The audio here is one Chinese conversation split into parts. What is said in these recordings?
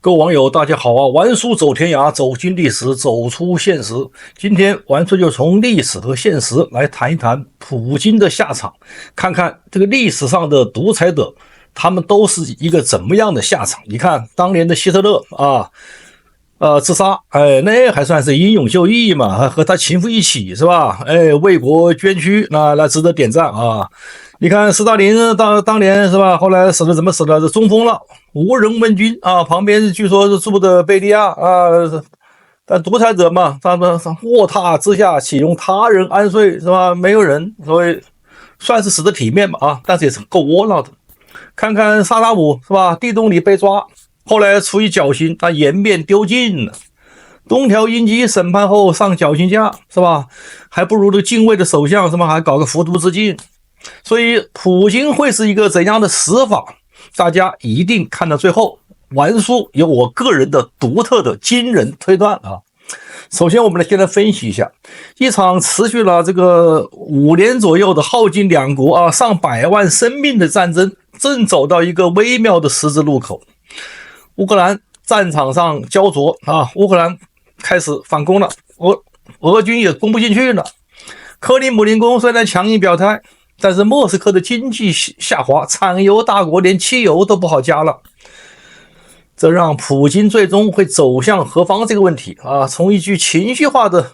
各位網友，大家好啊！玩書走天涯，走進歷史，走出現實。今天玩書就從歷史和現實來談一談普京的下場，看看這個歷史上的獨裁者，他們都是一個怎麼樣的下場。你看當年的希特勒自殺，那還算是英勇就義嘛，和他情婦一起是吧？為國捐軀，那值得點讚啊！你看斯大林當年是吧？後來死的怎麼死的？是中風了，無人問津啊！旁邊據說是住的貝利亞啊，但獨裁者嘛，他們卧榻之下豈容他人安睡是吧？沒有人，所以算是死的體面吧啊！但是也是夠窩囊的。看看薩達姆是吧？地洞裡被抓，後來出於僥倖，他顏面丟盡了。東條英機審判後上絞刑架是吧？還不如這個敬畏的首相是吧？還搞個服毒自盡。所以普京會是一個怎樣的死法？大家一定看到最後。玩書有我個人的獨特的驚人推斷啊。首先我們先來分析一下一場持續了這個5年左右的耗盡兩國上百萬生命的戰爭，正走到一個微妙的十字路口。烏克蘭戰場上焦灼烏克蘭開始反攻了，俄軍也攻不進去了。克里姆林宮雖然強硬表態，但是莫斯科的經濟下滑，產油大國連汽油都不好加了，這讓普京最終會走向何方這個問題從一句情緒化的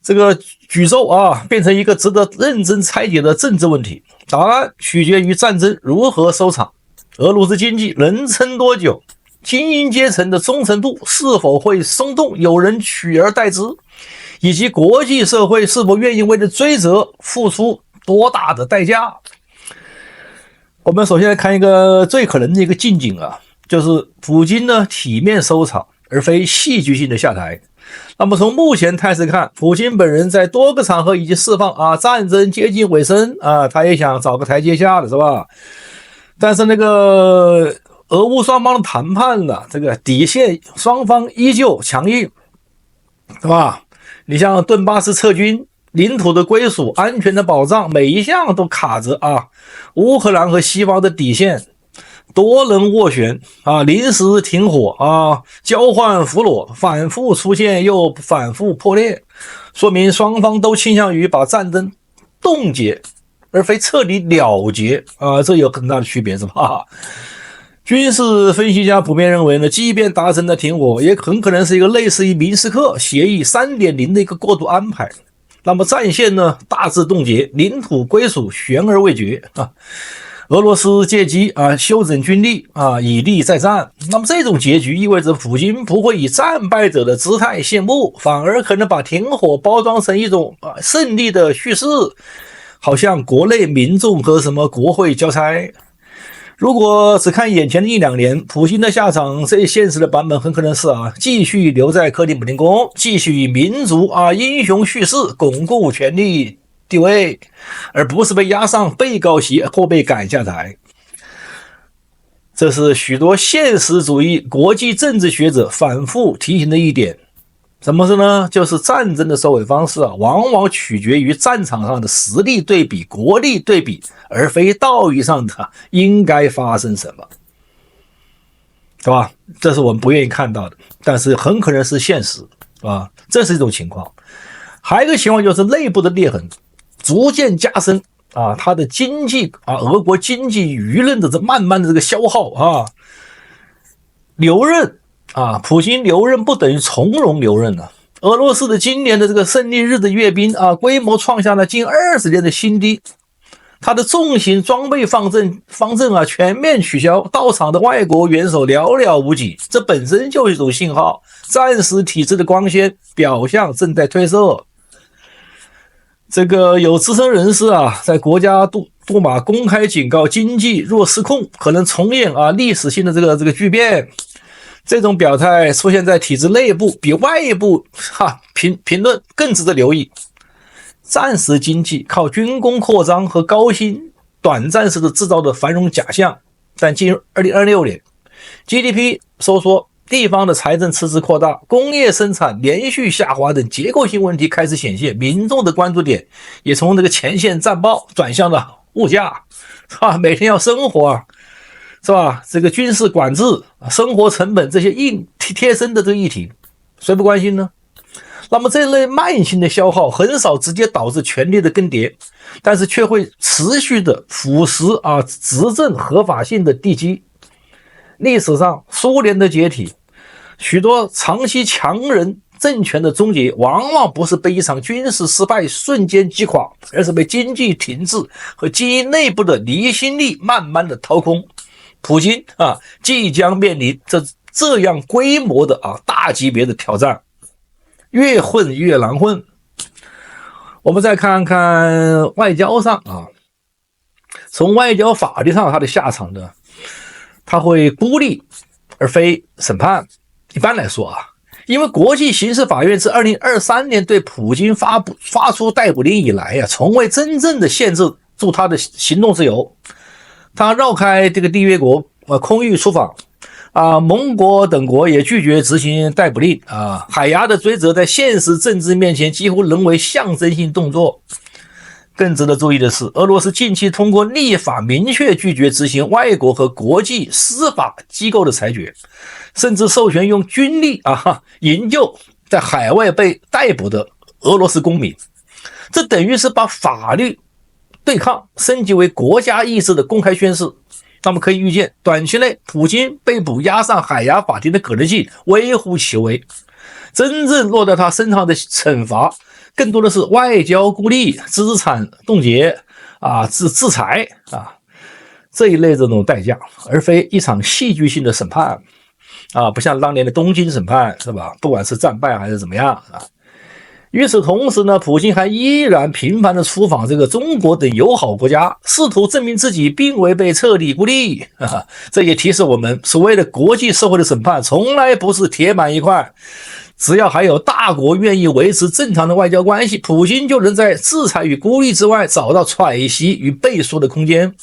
這個舉咒變成一個值得認真拆解的政治問題。答案取決於戰爭如何收場，俄羅斯經濟能撐多久，精英階層的忠誠度是否會鬆動，有人取而代之，以及國際社會是否願意為了追責付出多大的代價。我們首先來看一個最可能的一個近景就是普京呢體面收場，而非戲劇性的下台。那麼從目前態勢看，普京本人在多個場合已經釋放戰爭接近尾聲他也想找個台階下了是吧？但是那個俄烏雙方的談判這個底線雙方依舊強硬是吧？你像頓巴斯撤軍、領土的歸屬、安全的保障，每一項都卡着烏克蘭和西方的底線，多人斡旋臨時停火交換俘虜，反复出現又反复破裂，說明雙方都傾向於把戰爭凍結而非徹底了結這有很大的區別是吧？軍事分析家普遍認為呢，即便達成了停火，也很可能是一個類似於明斯克協議 3.0 的一個過渡安排。那麼戰線呢大致凍結，領土歸屬懸而未決俄羅斯借機休整軍力以利再戰。那麼這種結局意味着普京不會以戰敗者的姿態謝幕，反而可能把停火包裝成一種勝利的敘事，好像國內民眾和什麼國會交差。如果只看眼前的1-2年，普京的下場最現實的版本很可能是繼續留在克里姆林宮，繼續以民族英雄敘事鞏固權力地位，而不是被押上被告席或被趕下台。這是許多現實主義國際政治學者反复提醒的一點。什麼事呢？就是戰爭的收尾方式往往取決於戰場上的實力對比、國力对比，而非道義上的應該發生什麼，是吧？這是我們不願意看到的，但是很可能是現實這是一種情況。還有一個情況就是內部的裂痕逐漸加深它的經濟俄國經濟輿論的慢慢的這個消耗留任普京留任不等於從容留任俄羅斯的今年的这個勝利日的閱兵規模創下了近20年的新低，它的重型裝備方陣全面取消，到場的外國元首寥寥無幾，這本身就是一種信號，戰時體制的光鮮表象正在褪色。這個有資深人士在國家杜馬公開警告，經濟若失控，可能重演歷史性的這個巨變。這種表態出現在體制內部，比外部評論更值得留意。戰時經濟靠軍工擴張和高薪短暫式的制造的繁榮假象，但進入2026年 GDP 收縮，地方的財政赤字擴大，工業生產連續下滑等結構性問題開始顯現，民眾的關注點也從這個前線戰報轉向了物價每天要生活是吧？這個軍事管制、生活成本這些貼身的這個議題，誰不關心呢？那麼這類慢性的消耗很少直接導致權力的更迭，但是卻會持續的腐蝕執政合法性的地基。歷史上蘇聯的解體，許多長期強人政權的終結，往往不是被一場軍事失敗瞬間擊垮，而是被經濟停滯和基因內部的離心力慢慢的掏空。普京即將面臨這樣規模的大級別的挑戰，越混越難混。我們再看看外交上從外交法律上它的下場呢，它會孤立而非審判。一般來說因為國際刑事法院自2023年對普京發出逮捕令以來從未真正的限制住他的行動自由。他繞開這個締約國空域出訪盟國等國也拒絕執行逮捕令海牙的追責在現實政治面前幾乎淪為象徵性動作。更值得注意的是，俄羅斯近期通過立法明確拒絕執行外國和國際司法機構的裁決，甚至授權用軍力營救在海外被逮捕的俄羅斯公民。這等於是把法律對抗升級為國家意志的公開宣示。那麼可以預見，短期內普京被捕押上海牙法庭的可能性微乎其微。真正落在他身上的懲罰更多的是外交孤立、資產凍結制裁這一類這種代價，而非一場戲劇性的審判不像當年的東京審判，是吧？不管是戰敗還是怎麼樣與此同時呢，普京還依然頻繁的出訪這個中國等友好國家，試圖證明自己並未被徹底孤立這也提示我們，所謂的國際社會的審判從來不是鐵板一塊。只要還有大國願意維持正常的外交關係，普京就能在制裁與孤立之外找到喘息與背書的空間。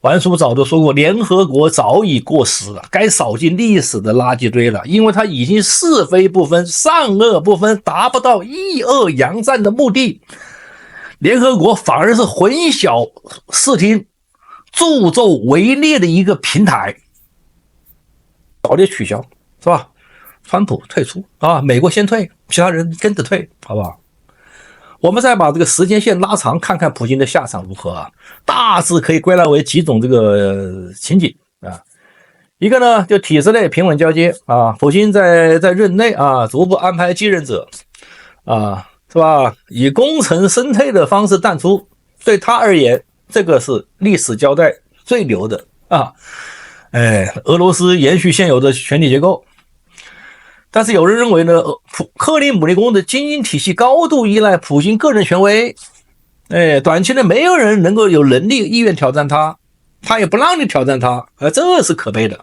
王叔早就說過，聯合國早已過時了，該掃進歷史的垃圾堆了，因為它已經是非不分、善惡不分，達不到以惡揚善的目的。聯合國反而是混淆視聽、助紂為虐的一個平台，早點取消，是吧？川普退出美國先退，其他人跟着退，好不好？我們再把这個時間線拉長，看看普京的下場如何大致可以歸納為幾種這個情景一個呢，就體制內平穩交接普京在任內逐步安排继任者是吧？以功成身退的方式淡出，對他而言，這個是歷史交代最牛的俄羅斯延續現有的權力結構。但是有人認為呢，克里姆林宮的精英體系高度依賴普京個人權威，短期內沒有人能夠有能力意願挑戰他，他也不讓你挑戰他，這是可悲的，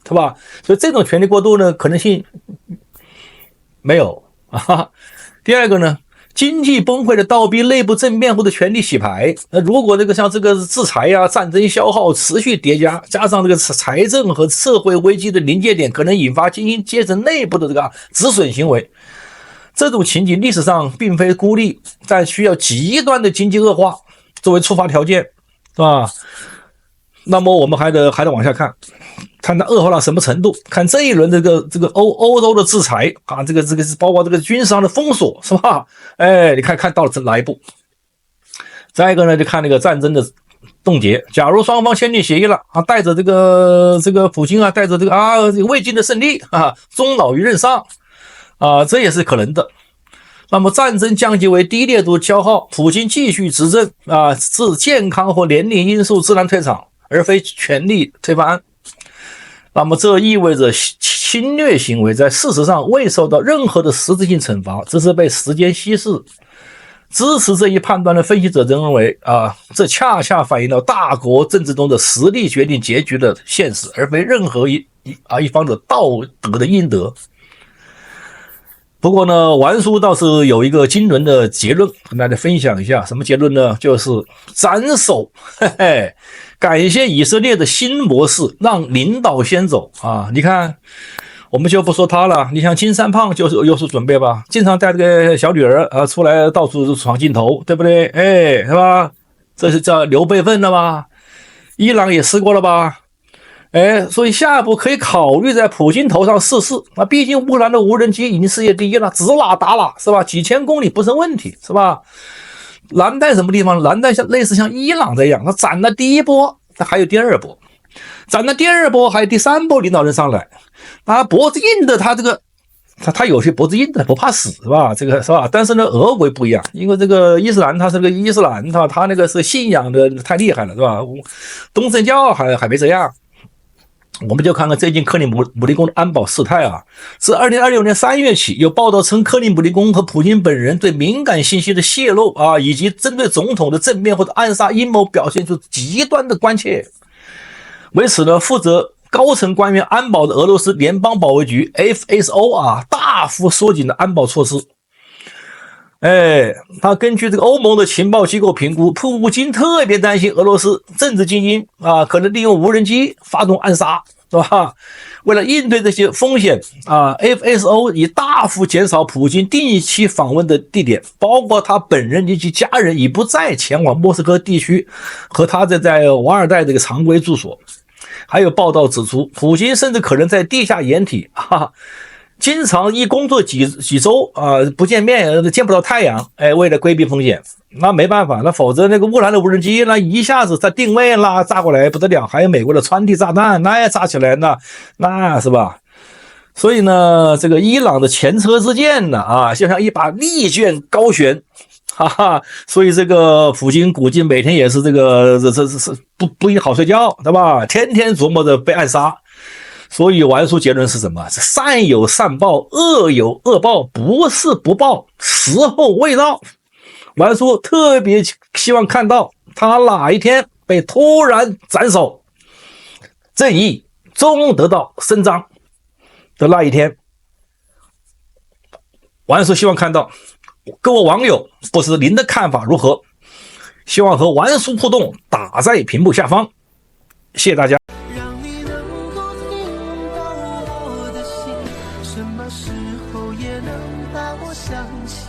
是吧？所以這種權力過渡呢，可能性沒有第二個呢，經濟崩潰的倒逼內部政變或者權力洗牌。如果像這個制裁戰爭消耗持續疊加，加上這個財政和社會危機的臨界點，可能引發精英階層內部的這個止損行為。這種情景歷史上並非孤立，但需要極端的經濟惡化作為觸發條件，是吧？那麼我們還得往下看它惡化到什麼程度，看這一輪這個歐洲的制裁這個是包括這個軍事上的封鎖，是吧？你看到了哪一步？再一個呢，就看那個戰爭的凍結。假如雙方簽訂協議了帶着這個普京帶着這個未盡的勝利終老於任上這也是可能的。那麼戰爭降級為低烈度消耗，普京繼續執政自健康或年齡因素自然退場，而非權力推翻。那麼這意味着侵略行為在事實上未受到任何的實質性懲罰，只是被時間稀釋。支持這一判斷的分析者認為這恰恰反映到大國政治中的實力決定結局的現實，而非任何一方的道德的應得。不過呢，王叔倒是有一個惊人的結論跟大家分享一下。什麼結論呢？就是斩首，感謝以色列的新模式，讓領導先走你看，我們就不說他了，你像金三胖就是有所準備吧，經常帶這個小女兒出來到處闖鏡頭，對不對？是吧？這是叫留備份了吧？伊朗也試過了吧？所以下一步可以考慮在普京頭上試試。畢竟烏克蘭的無人機已經世界第一了，指哪打哪，是吧？幾千公里不是問題，是吧？蓝帶什麼地方？藍帶類似像伊朗這樣，他斬了第一波，他還有第二波，斬了第二波，還有第三波領導人上來。他脖子硬的，他這個他有些脖子硬的不怕死，是吧？這個是吧？但是呢，俄國不一樣，因為這個伊斯蘭他是個伊斯蘭，他那個是信仰的太厲害了，是吧？東正教還沒這樣。我們就看看最近克里姆林宮的安保事態啊。自2026年3月起，有報道稱克里姆林宮和普京本人對敏感信息的洩露啊，以及針對總統的正面或者暗殺陰謀表現出極端的關切。為此呢，負責高層官員安保的俄羅斯聯邦保衛局 FSO 啊，大幅縮緊了安保措施。他根據這個歐盟的情報機構評估，普京特別擔心俄羅斯政治精英啊，可能利用無人機發動暗殺，是吧？為了應對這些風險啊 ，FSO 已大幅減少普京定期訪問的地點，包括他本人以及家人已不再前往莫斯科地區和他在瓦尔代这個常規住所。還有報道指出，普京甚至可能在地下掩體經常一工作幾周啊不見面，見不到太陽，為了規避風險，那沒辦法，那否則那個烏克蘭的無人機那一下子在定位啦炸過來不得了，還有美國的川地炸彈那也炸起來那是吧？所以呢，這個伊朗的前車之鑑呢就像一把利劍高懸，所以這個普京估計每天也是這不一定好睡覺，對吧？天天琢磨着被暗殺。所以完叔結論是什麼？善有善報，惡有惡報，不是不報，時候未到。完叔特別希望看到他哪一天被突然斬首，正義終得到伸張的那一天。完叔希望看到。各位網友，不知您的看法如何？希望和完叔互動，打在屏幕下方。謝謝大家。讓你能夠聽到我的心，什麼時候也能把我想起。